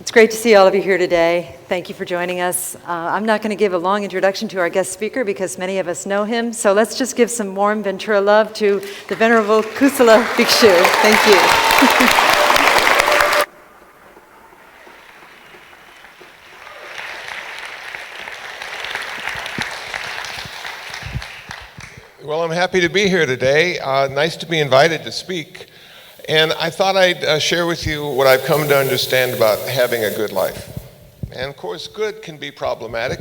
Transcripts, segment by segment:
It's great to see all of you here today. Thank you for joining us. I'm not going to give a long introduction to our guest speaker because many of us know him, so let's just give some warm Ventura love to the Venerable Kusala Bhikshu. Thank you. Well, I'm happy to be here today. Nice to be invited to speak. And I thought I'd share with you what I've come to understand about having a good life. And of course, good can be problematic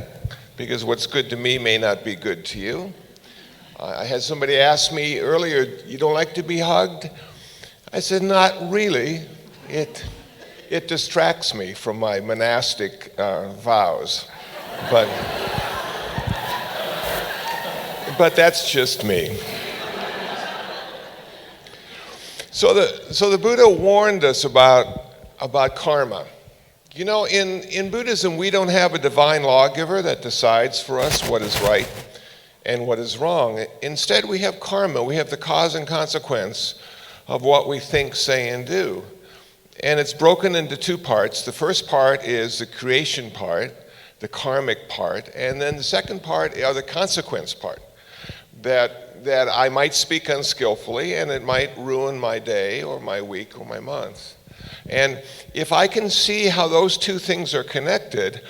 because what's good to me may not be good to you. I had somebody ask me earlier, you don't like to be hugged? I said, not really. It distracts me from my monastic vows. But that's just me. So the Buddha warned us about karma. You know, in Buddhism, we don't have a divine lawgiver that decides for us what is right and what is wrong. Instead, we have karma. We have the cause and consequence of what we think, say, and do. And it's broken into two parts. The first part is the creation part, the karmic part, and then the second part are the consequence part. That I might speak unskillfully and it might ruin my day or my week or my month. And if I can see how those two things are connected,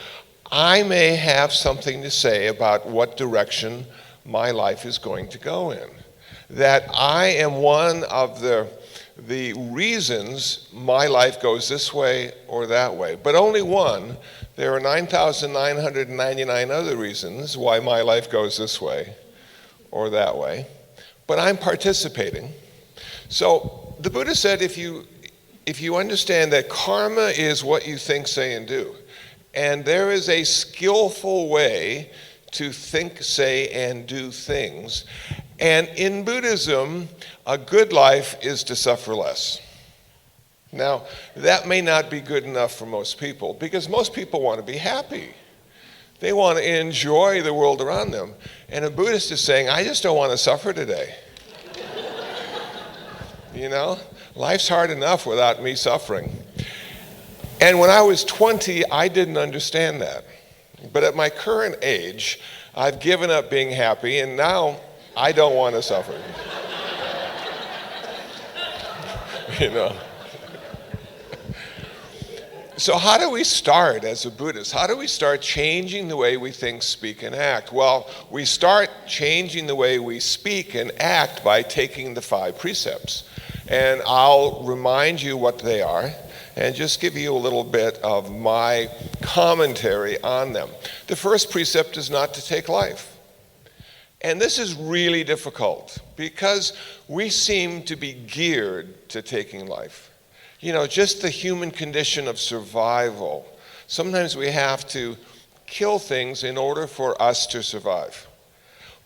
I may have something to say about what direction my life is going to go in. That I am one of the reasons my life goes this way or that way, but only one. There are 9,999 other reasons why my life goes this way or that way, but I'm participating. So the Buddha said if you understand that karma is what you think, say, and do, and there is a skillful way to think, say, and do things, and in Buddhism, a good life is to suffer less. Now, that may not be good enough for most people, because most people want to be happy. They want to enjoy the world around them. And a Buddhist is saying, I just don't want to suffer today. You know, life's hard enough without me suffering. And when I was 20, I didn't understand that. But at my current age, I've given up being happy, and now I don't want to suffer. You know. So how do we start as a Buddhist? How do we start changing the way we think, speak, and act? Well, we start changing the way we speak and act by taking the 5 precepts. And I'll remind you what they are and just give you a little bit of my commentary on them. The first precept is not to take life. And this is really difficult because we seem to be geared to taking life. You know, just the human condition of survival. Sometimes we have to kill things in order for us to survive.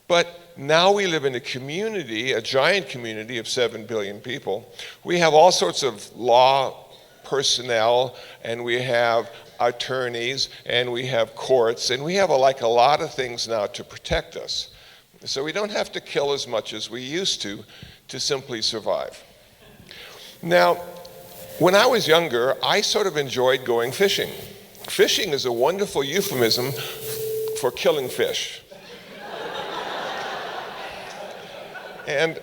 But now we live in a community, a giant community of 7 billion people. We have all sorts of law personnel, and we have attorneys, and we have courts, and we have a lot of things now to protect us. So we don't have to kill as much as we used to simply survive. Now, when I was younger, I sort of enjoyed going fishing. Fishing is a wonderful euphemism for killing fish. And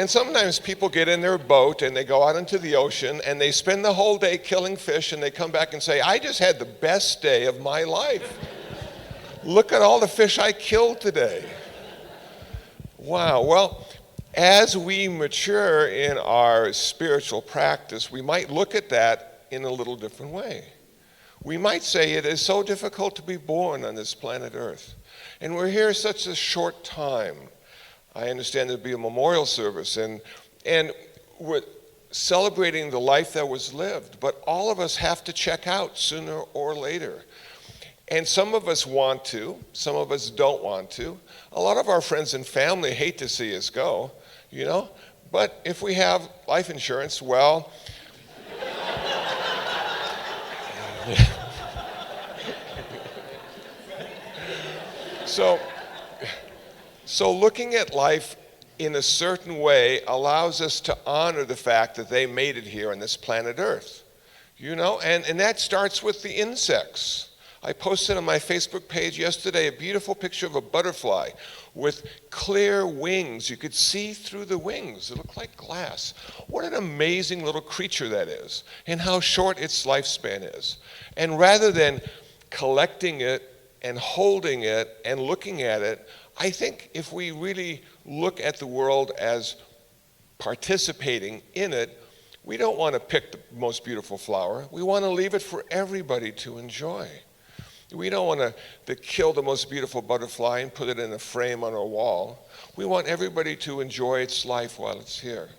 sometimes people get in their boat and they go out into the ocean and they spend the whole day killing fish and they come back and say, I just had the best day of my life. Look at all the fish I killed today. Wow, well, as we mature in our spiritual practice, we might look at that in a little different way. We might say it is so difficult to be born on this planet Earth. And we're here such a short time. I understand there'll be a memorial service and we're celebrating the life that was lived. But all of us have to check out sooner or later. And some of us want to, some of us don't want to. A lot of our friends and family hate to see us go. You know, but if we have life insurance, well, so looking at life in a certain way allows us to honor the fact that they made it here on this planet Earth. And that starts with the insects. I posted on my Facebook page yesterday a beautiful picture of a butterfly with clear wings. You could see through the wings. It looked like glass. What an amazing little creature that is, and how short its lifespan is. And rather than collecting it and holding it and looking at it, I think if we really look at the world as participating in it, we don't want to pick the most beautiful flower. We want to leave it for everybody to enjoy. We don't want to kill the most beautiful butterfly and put it in a frame on a wall. We want everybody to enjoy its life while it's here.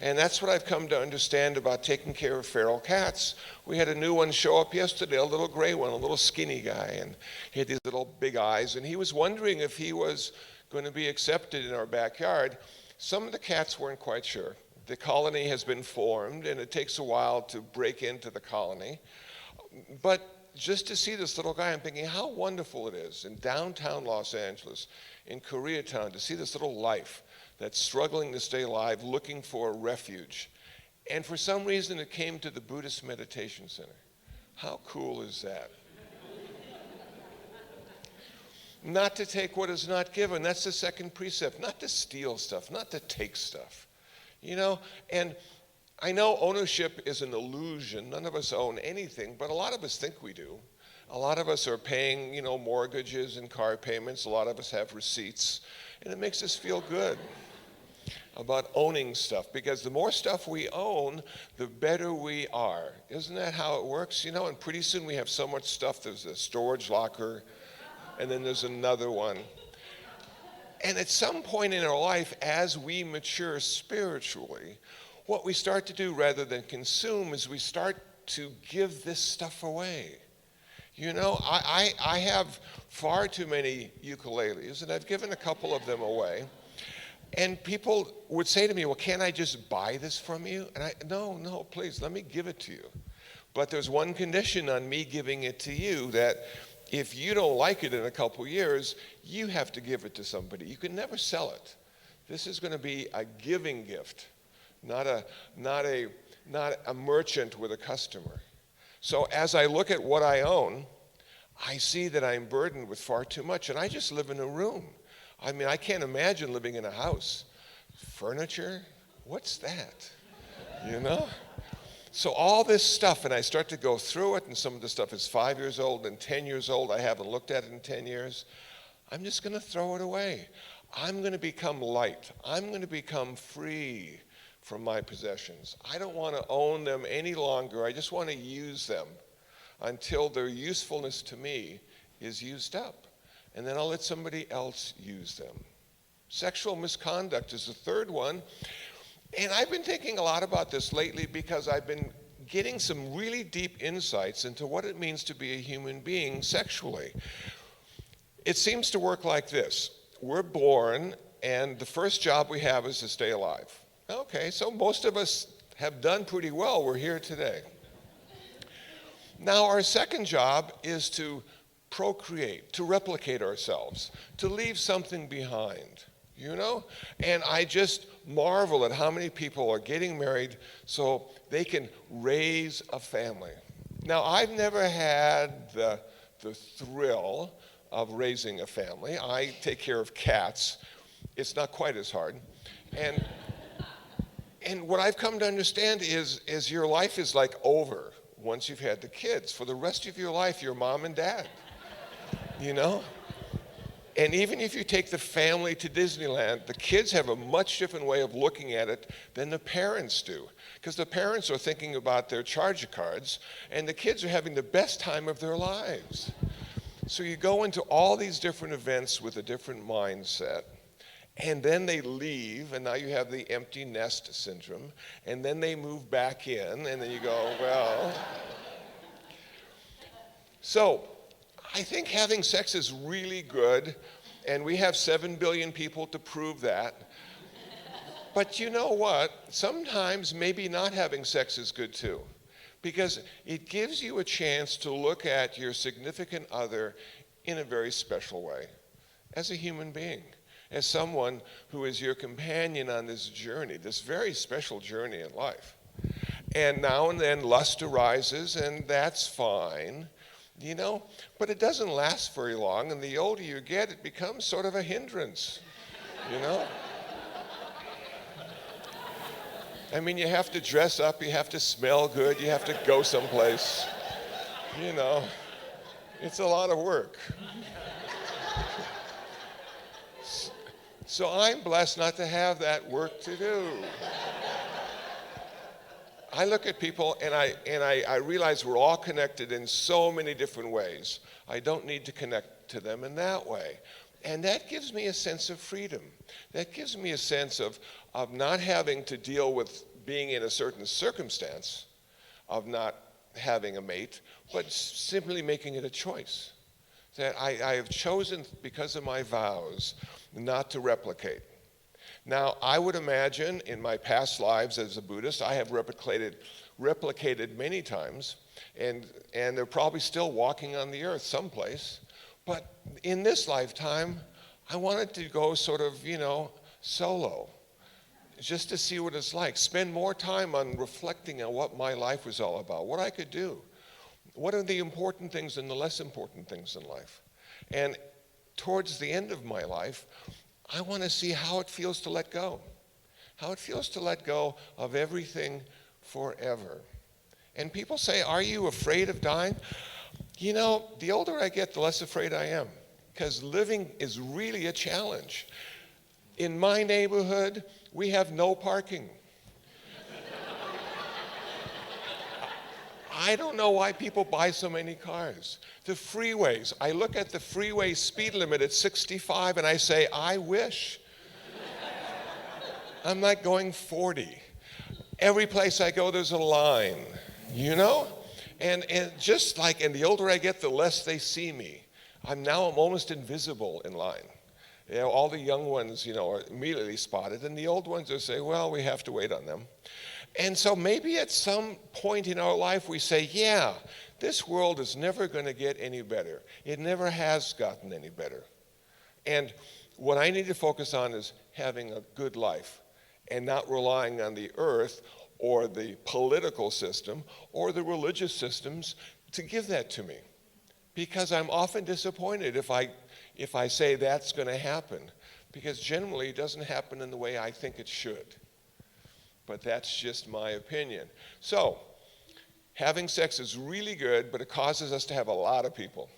And that's what I've come to understand about taking care of feral cats. We had a new one show up yesterday, a little gray one, a little skinny guy, and he had these little big eyes, and he was wondering if he was going to be accepted in our backyard. Some of the cats weren't quite sure. The colony has been formed, and it takes a while to break into the colony. But just to see this little guy, I'm thinking how wonderful it is in downtown Los Angeles, in Koreatown, to see this little life that's struggling to stay alive, looking for a refuge. And for some reason, it came to the Buddhist Meditation Center. How cool is that? Not to take what is not given. That's the second precept. Not to steal stuff, not to take stuff. And I know ownership is an illusion. None of us own anything, but a lot of us think we do. A lot of us are paying, mortgages and car payments. A lot of us have receipts, and it makes us feel good about owning stuff, because the more stuff we own, the better we are. Isn't that how it works? And pretty soon we have so much stuff. There's a storage locker, and then there's another one. And at some point in our life, as we mature spiritually, what we start to do rather than consume is we start to give this stuff away. I have far too many ukuleles, and I've given a couple of them away. And people would say to me, well, can't I just buy this from you? And no, please, let me give it to you. But there's one condition on me giving it to you, that if you don't like it in a couple years, you have to give it to somebody. You can never sell it. This is going to be a giving gift, not a merchant with a customer. So as I look at what I own, I see that I'm burdened with far too much, and I just live in a room. I can't imagine living in a house. Furniture? What's that? So all this stuff, and I start to go through it, and some of the stuff is 5 years old and 10 years old. I haven't looked at it in 10 years. I'm just going to throw it away. I'm going to become light. I'm going to become free from my possessions. I don't want to own them any longer. I just want to use them until their usefulness to me is used up. And then I'll let somebody else use them. Sexual misconduct is the third one. And I've been thinking a lot about this lately, because I've been getting some really deep insights into what it means to be a human being sexually. It seems to work like this. We're born, and the first job we have is to stay alive. Okay, so most of us have done pretty well. We're here today. Now our second job is to procreate, to replicate ourselves, to leave something behind, And I just marvel at how many people are getting married so they can raise a family. Now, I've never had the thrill of raising a family. I take care of cats. It's not quite as hard. And what I've come to understand is your life is like over once you've had the kids. For the rest of your life, you're mom and dad. And even if you take the family to Disneyland, the kids have a much different way of looking at it than the parents do. Because the parents are thinking about their charger cards, and the kids are having the best time of their lives. So you go into all these different events with a different mindset, and then they leave, and now you have the empty nest syndrome, and then they move back in, and then you go, well. So I think having sex is really good, and we have 7 billion people to prove that. But you know what? Sometimes maybe not having sex is good too, because it gives you a chance to look at your significant other in a very special way, as a human being, as someone who is your companion on this journey, this very special journey in life. And now and then lust arises, and that's fine, but it doesn't last very long, and the older you get, it becomes sort of a hindrance, I mean, you have to dress up, you have to smell good, you have to go someplace, it's a lot of work. So I'm blessed not to have that work to do. I look at people and I realize we're all connected in so many different ways. I don't need to connect to them in that way. And that gives me a sense of freedom. That gives me a sense of not having to deal with being in a certain circumstance, of not having a mate, but simply making it a choice. That I have chosen, because of my vows, not to replicate. Now, I would imagine in my past lives as a Buddhist, I have replicated many times, and they're probably still walking on the earth someplace. But in this lifetime, I wanted to go sort of, solo, just to see what it's like. Spend more time on reflecting on what my life was all about, what I could do. What are the important things and the less important things in life? And towards the end of my life, I want to see how it feels to let go. How it feels to let go of everything forever. And people say, are you afraid of dying? The older I get, the less afraid I am. Because living is really a challenge. In my neighborhood, we have no parking. I don't know why people buy so many cars. The freeways, I look at the freeway speed limit at 65 and I say, I wish. I'm like going 40. Every place I go, there's a line, And just like, and the older I get, the less they see me. I'm almost invisible in line. All the young ones, are immediately spotted, and the old ones will say, well, we have to wait on them. And so maybe at some point in our life we say, yeah, this world is never going to get any better. It never has gotten any better. And what I need to focus on is having a good life and not relying on the earth or the political system or the religious systems to give that to me. Because I'm often disappointed if I say that's going to happen, because generally it doesn't happen in the way I think it should. But that's just my opinion. So, having sex is really good, but it causes us to have a lot of people.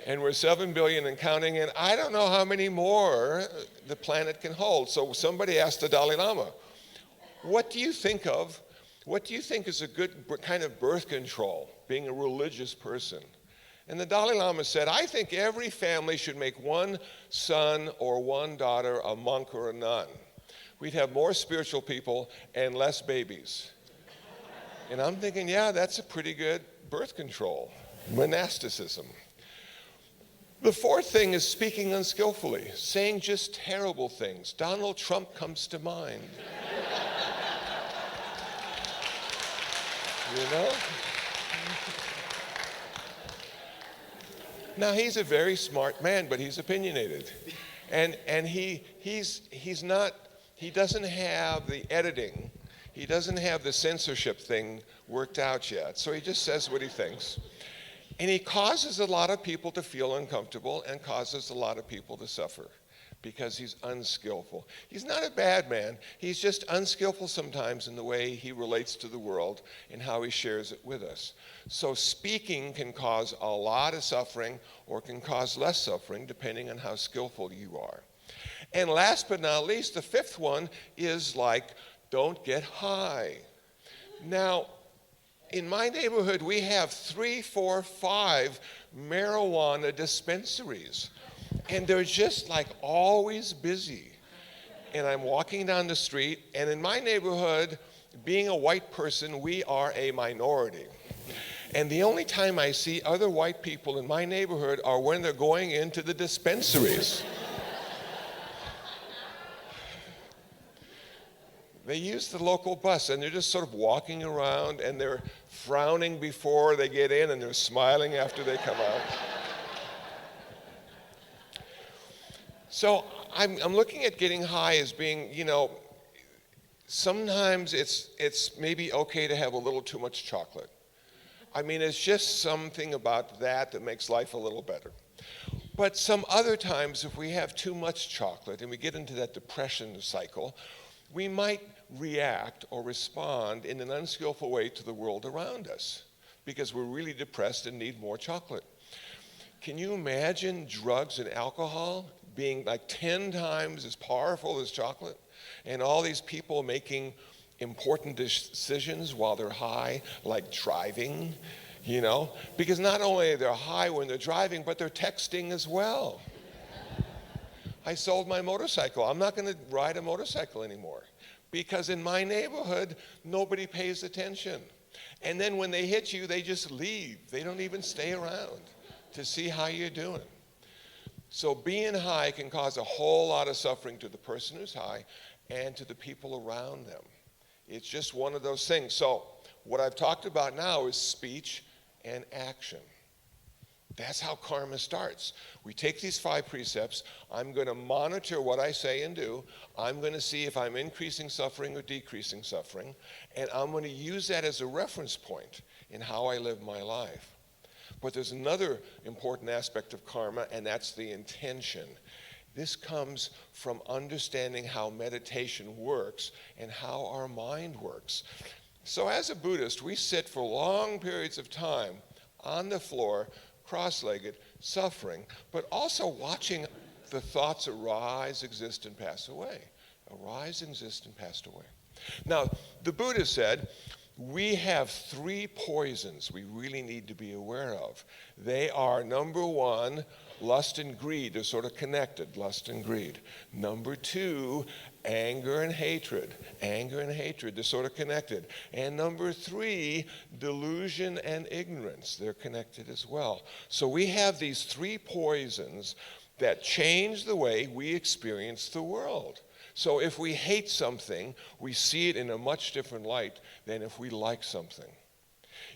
And we're 7 billion and counting, and I don't know how many more the planet can hold. So somebody asked the Dalai Lama, what do you think is a good kind of birth control, being a religious person? And the Dalai Lama said, I think every family should make one son or one daughter a monk or a nun. We'd have more spiritual people and less babies. And I'm thinking, yeah, that's a pretty good birth control, monasticism. The fourth thing is speaking unskillfully, saying just terrible things. Donald Trump comes to mind. Now, he's a very smart man, but he's opinionated. And he doesn't have the editing, he doesn't have the censorship thing worked out yet. So he just says what he thinks. And he causes a lot of people to feel uncomfortable and causes a lot of people to suffer because he's unskillful. He's not a bad man. He's just unskillful sometimes in the way he relates to the world and how he shares it with us. So speaking can cause a lot of suffering or can cause less suffering depending on how skillful you are. And last but not least, the fifth one is don't get high. Now, in my neighborhood, we have 3, 4, 5 marijuana dispensaries. And they're just always busy. And I'm walking down the street, and in my neighborhood, being a white person, we are a minority. And the only time I see other white people in my neighborhood are when they're going into the dispensaries. They use the local bus, and they're just sort of walking around, and they're frowning before they get in, and they're smiling after they come out. So I'm looking at getting high as being, sometimes it's maybe okay to have a little too much chocolate. I mean, it's just something about that makes life a little better. But some other times, if we have too much chocolate and we get into that depression cycle, we might react or respond in an unskillful way to the world around us because we're really depressed and need more chocolate. Can you imagine drugs and alcohol being like 10 times as powerful as chocolate? And all these people making important decisions while they're high, like driving, because not only are they high when they're driving, but they're texting as well. I sold my motorcycle. I'm not going to ride a motorcycle anymore because in my neighborhood, nobody pays attention. And then when they hit you, they just leave. They don't even stay around to see how you're doing. So being high can cause a whole lot of suffering to the person who's high and to the people around them. It's just one of those things. So what I've talked about now is speech and action. That's how karma starts. We take these 5 precepts. I'm going to monitor what I say and do. I'm going to see if I'm increasing suffering or decreasing suffering. And I'm going to use that as a reference point in how I live my life. But there's another important aspect of karma, and that's the intention. This comes from understanding how meditation works and how our mind works. So as a Buddhist, we sit for long periods of time on the floor, cross-legged, suffering, but also watching the thoughts arise, exist, and pass away. Arise, exist, and pass away. Now, the Buddha said, we have 3 poisons we really need to be aware of. They are, number 1, lust and greed. They're sort of connected, lust and greed. Number 2, anger and hatred. Anger and hatred, they're sort of connected. And number 3, delusion and ignorance. They're connected as well. So we have these 3 poisons that change the way we experience the world. So if we hate something, we see it in a much different light than if we like something.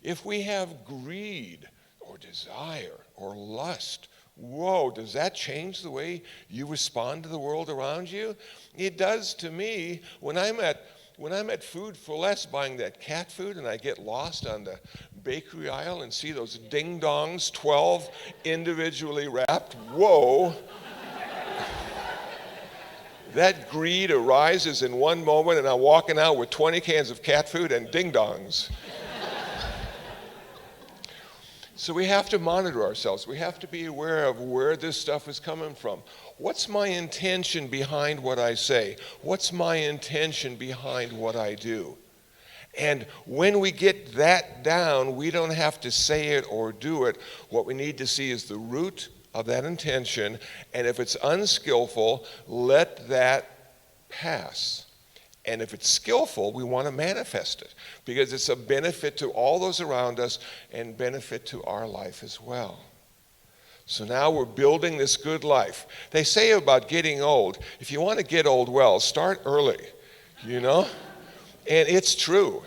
If we have greed or desire or lust, whoa, does that change the way you respond to the world around you? It does to me. When I'm at Food for Less buying that cat food and I get lost on the bakery aisle and see those ding-dongs, 12 individually wrapped, whoa. That greed arises in one moment and I'm walking out with 20 cans of cat food and ding-dongs. So we have to monitor ourselves. We have to be aware of where this stuff is coming from. What's my intention behind what I say? What's my intention behind what I do? And when we get that down, we don't have to say it or do it. What we need to see is the root of that intention, and if it's unskillful, let that pass. And if it's skillful, we want to manifest it because it's a benefit to all those around us and benefit to our life as well. So now we're building this good life. They say about getting old, if you want to get old well, start early, And it's true.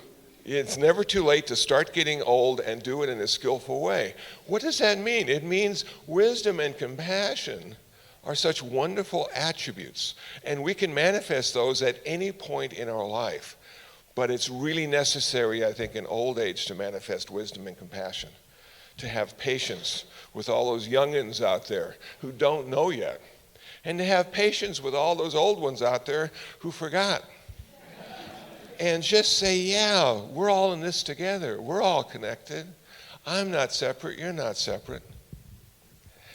It's never too late to start getting old and do it in a skillful way. What does that mean? It means wisdom and compassion are such wonderful attributes, and we can manifest those at any point in our life. But it's really necessary, I think, in old age to manifest wisdom and compassion, to have patience with all those youngins out there who don't know yet, and to have patience with all those old ones out there who forgot. And just say, yeah, we're all in this together. We're all connected. I'm not separate. You're not separate.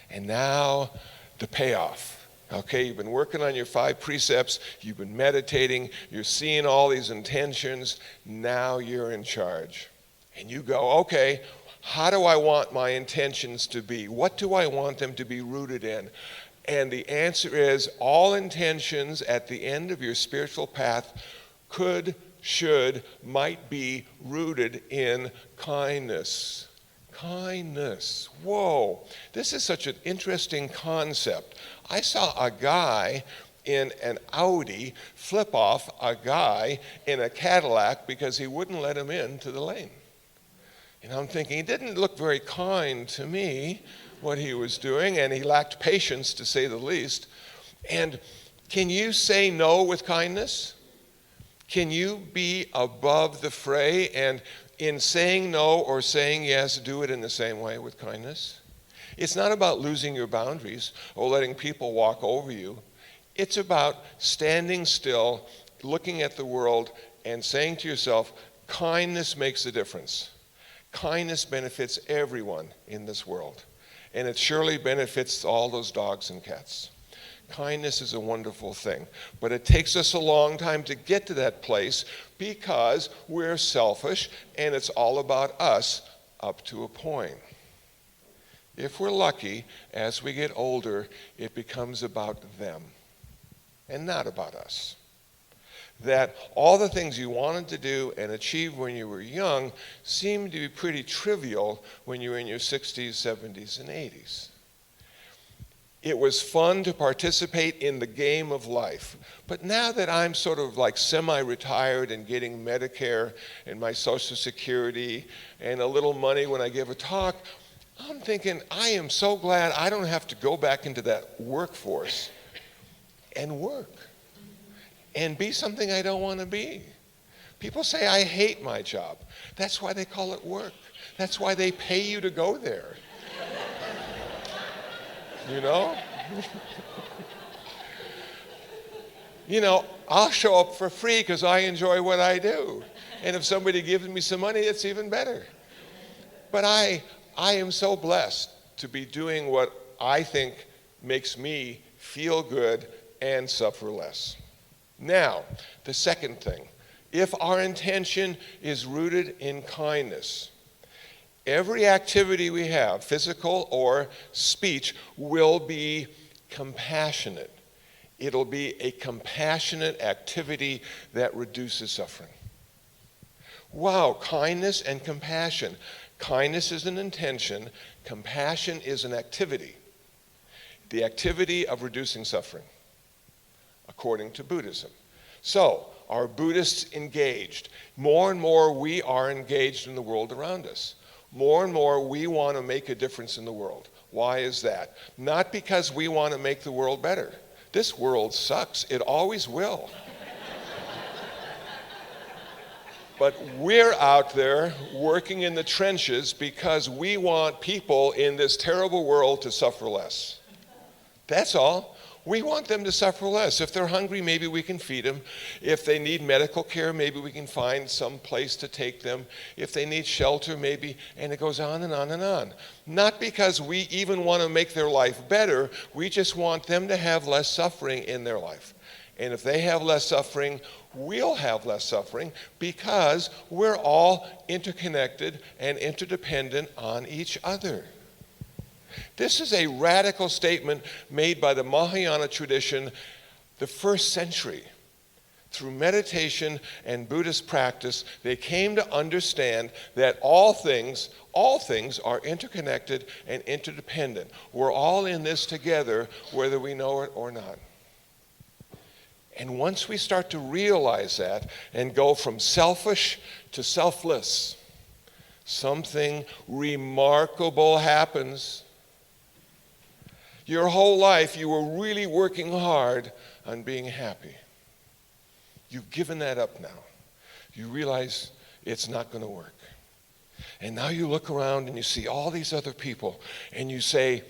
And now the payoff. Okay, you've been working on your 5 precepts. You've been meditating. You're seeing all these intentions. Now you're in charge. And you go, okay, how do I want my intentions to be? What do I want them to be rooted in? And the answer is all intentions at the end of your spiritual path could, should, might be rooted in kindness. Kindness. Whoa. This is such an interesting concept. I saw a guy in an Audi flip off a guy in a Cadillac because he wouldn't let him into the lane. And I'm thinking, he didn't look very kind to me, what he was doing, and he lacked patience, to say the least. And can you say no with kindness? Can you be above the fray and in saying no or saying yes, do it in the same way with kindness? It's not about losing your boundaries or letting people walk over you. It's about standing still, looking at the world, and saying to yourself, kindness makes a difference. Kindness benefits everyone in this world, and it surely benefits all those dogs and cats. Kindness is a wonderful thing, but it takes us a long time to get to that place because we're selfish and it's all about us up to a point. If we're lucky, as we get older, it becomes about them and not about us. That all the things you wanted to do and achieve when you were young seem to be pretty trivial when you're in your 60s, 70s, and 80s. It was fun to participate in the game of life. But now that I'm sort of like semi-retired and getting Medicare and my Social Security and a little money when I give a talk, I'm thinking, I am so glad I don't have to go back into that workforce and work and be something I don't want to be. People say, I hate my job. That's why they call it work. That's why they pay you to go there. You know? You know, I'll show up for free because I enjoy what I do. And if somebody gives me some money, it's even better. But I am so blessed to be doing what I think makes me feel good and suffer less. Now, the second thing, if our intention is rooted in kindness, every activity we have, physical or speech, will be compassionate. It'll be a compassionate activity that reduces suffering. Wow, kindness and compassion. Kindness is an intention, compassion is an activity. The activity of reducing suffering, according to Buddhism. So, are Buddhists engaged? More and more we are engaged in the world around us. More and more we want to make a difference in the world. Why is that? Not because we want to make the world better. This world sucks. It always will. But we're out there working in the trenches because we want people in this terrible world to suffer less. That's all. We want them to suffer less. If they're hungry, maybe we can feed them. If they need medical care, maybe we can find some place to take them. If they need shelter, maybe, and it goes on and on and on. Not because we even want to make their life better, we just want them to have less suffering in their life. And if they have less suffering, we'll have less suffering because we're all interconnected and interdependent on each other. This is a radical statement made by the Mahayana tradition the first century. Through meditation and Buddhist practice, they came to understand that all things are interconnected and interdependent. We're all in this together, whether we know it or not. And once we start to realize that and go from selfish to selfless, something remarkable happens. Your whole life, you were really working hard on being happy. You've given that up now. You realize it's not going to work. And now you look around and you see all these other people and you say,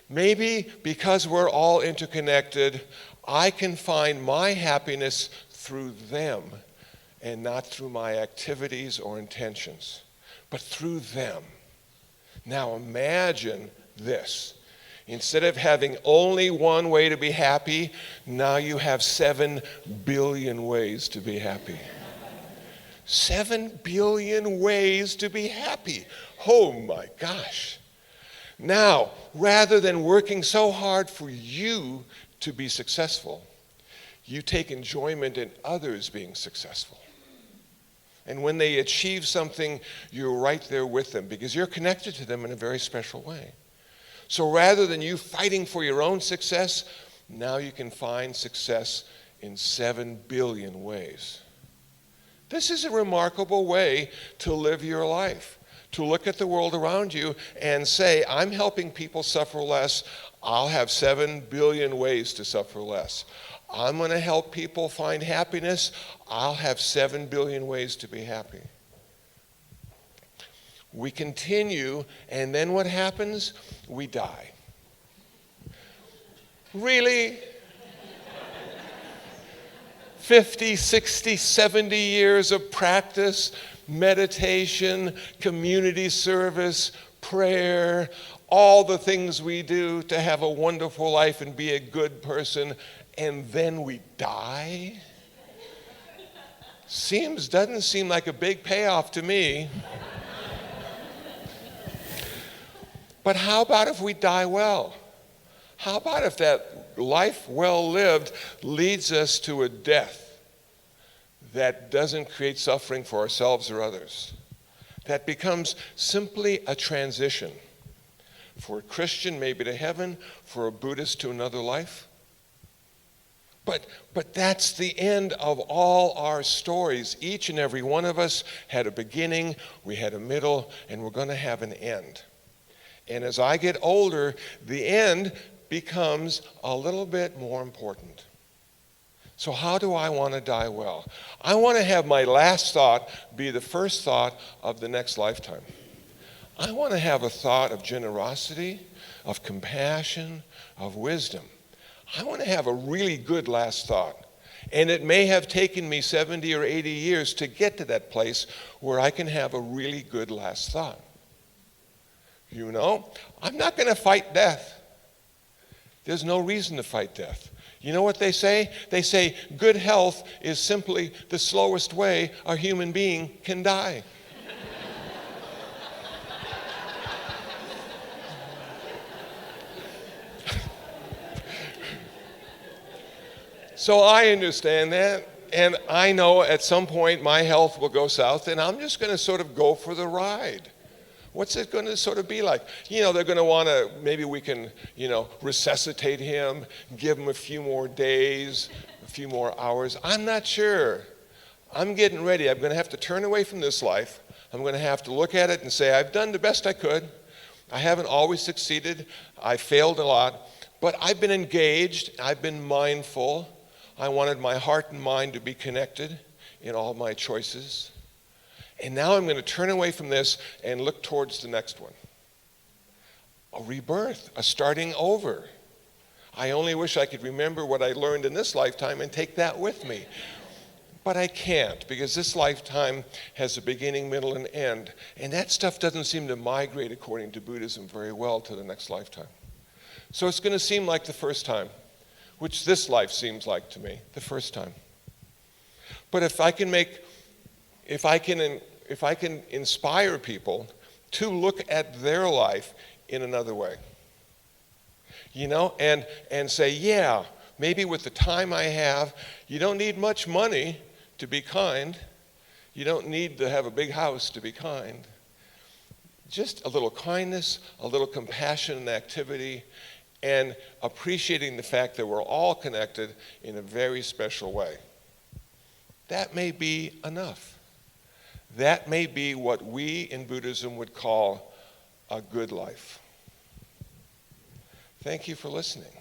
maybe because we're all interconnected, I can find my happiness through them and not through my activities or intentions, but through them. Now imagine this. Instead of having only one way to be happy, now you have 7 billion ways to be happy. 7 billion ways to be happy. Oh my gosh. Now, rather than working so hard for you to be successful, you take enjoyment in others being successful. And when they achieve something, you're right there with them because you're connected to them in a very special way. So rather than you fighting for your own success, now you can find success in 7 billion ways. This is a remarkable way to live your life, to look at the world around you and say, I'm helping people suffer less. I'll have 7 billion ways to suffer less. I'm going to help people find happiness. I'll have 7 billion ways to be happy. We continue, and then what happens? We die. Really? 50, 60, 70 years of practice, meditation, community service, prayer, all the things we do to have a wonderful life and be a good person, and then we die? Doesn't seem like a big payoff to me. But how about if we die well? How about if that life well lived leads us to a death that doesn't create suffering for ourselves or others? That becomes simply a transition. For a Christian, maybe to heaven. For a Buddhist, to another life. But that's the end of all our stories. Each and every one of us had a beginning, we had a middle, and we're going to have an end. And as I get older, the end becomes a little bit more important. So how do I want to die well? I want to have my last thought be the first thought of the next lifetime. I want to have a thought of generosity, of compassion, of wisdom. I want to have a really good last thought. And it may have taken me 70 or 80 years to get to that place where I can have a really good last thought. You know, I'm not going to fight death. There's no reason to fight death. You know what they say? They say good health is simply the slowest way a human being can die. So I understand that, and I know at some point my health will go south, and I'm just going to sort of go for the ride. What's it going to sort of be like? You know, they're going to want to, maybe we can, resuscitate him, give him a few more days, a few more hours. I'm not sure. I'm getting ready. I'm going to have to turn away from this life. I'm going to have to look at it and say, I've done the best I could. I haven't always succeeded. I failed a lot. But I've been engaged. I've been mindful. I wanted my heart and mind to be connected in all my choices. And now I'm going to turn away from this and look towards the next one. A rebirth, a starting over. I only wish I could remember what I learned in this lifetime and take that with me. But I can't, because this lifetime has a beginning, middle, and end. And that stuff doesn't seem to migrate, according to Buddhism, very well to the next lifetime. So it's going to seem like the first time, which this life seems like to me, the first time. But if I can inspire people to look at their life in another way, and say, yeah, maybe with the time I have, you don't need much money to be kind. You don't need to have a big house to be kind. Just a little kindness, a little compassion and activity, and appreciating the fact that we're all connected in a very special way. That may be enough. That may be what we in Buddhism would call a good life. Thank you for listening.